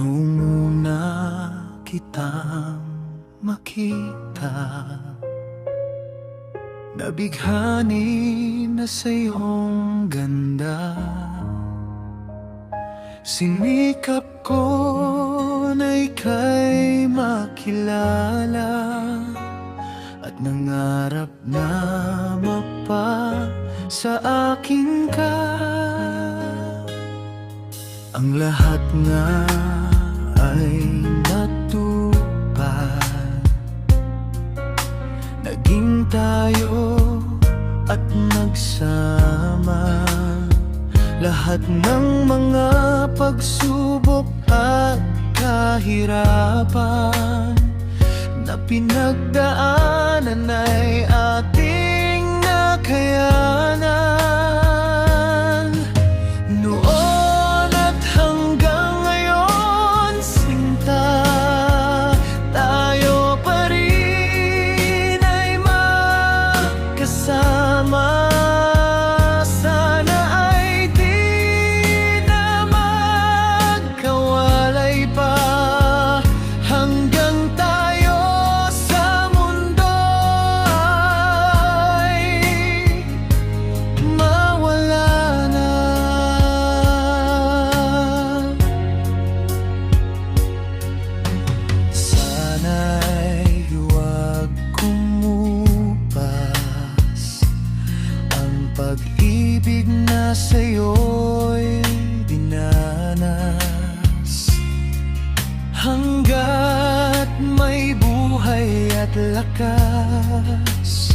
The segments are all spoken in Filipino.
Nung una kitang makita, nabighani na sa iyong ganda. Sinikap ko na ika'y makilala, at nangarap na mapa sa akin ka. Ang lahat nga ay natupad, naging tayo at nagsama. Lahat ng mga pagsubok at kahirapan na pinagdaanan ay ating nakayanan. Noon at hanggang ngayon, sinta, tayo pa rin ay magkasama. Pag-ibig na sa'yo'y dinanas, hanggat may buhay at lakas.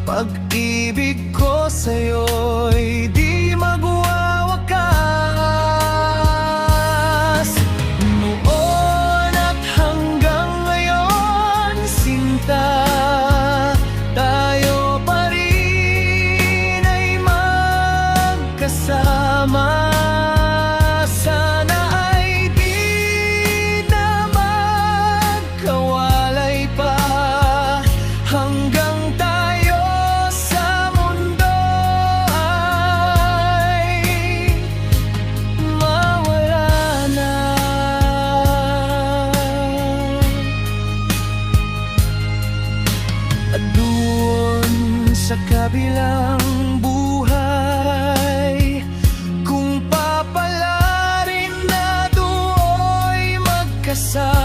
Pag-ibig ko sa'yo'y di magwawakas. Noon at hanggang ngayon, sinta, kasama. Sana ay di na magkawalay pa, hanggang tayo sa mundo ay mawala na. At doon sa kabilang buhay, kasama.